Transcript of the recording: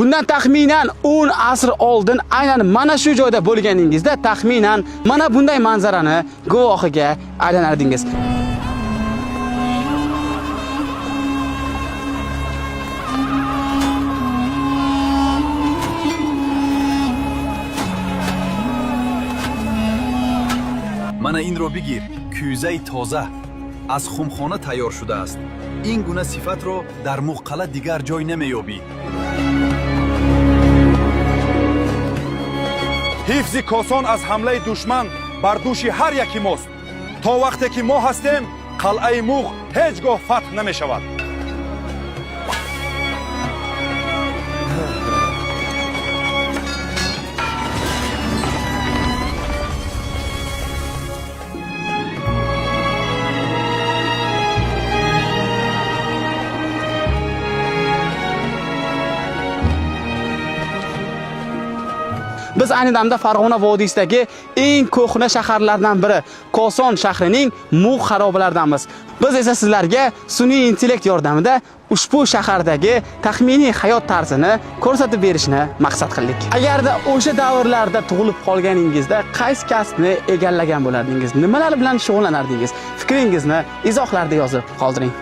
Bundan taxminan 10 asr oldin aynan mana shu joyda bo'lganingizda taxminan mana bunday manzarani guvohiga aylanardingiz. Mana این رو بگیر. کوزه تازه از خمخانه تیار شده است. این گونه صفت رو در مقله دیگر جای نمیابی. حفظ کاسان از حمله دشمن بر دوش هر یکی ماست. تا وقتی که ما هستیم قلعه موغ هیچگاه فتح نمی شود. Biz ayni damda Farg'ona vodiysidagi eng ko'hna shaharlardan biri Koson shahrining Mug' xarobalaridanmiz. Biz esa sizlarga sun'iy intellekt yordamida ushbu shahardagi taxminiy hayot tarzini ko'rsatib berishni maqsad qildik. Agarda o'sha davrlarda tug'ilib qolganingizda qaysi kasbni egallagan bo'lardingiz? Nimalar bilan shug'ullanardingiz? Fikringizni izohlarda yozib qoldiring.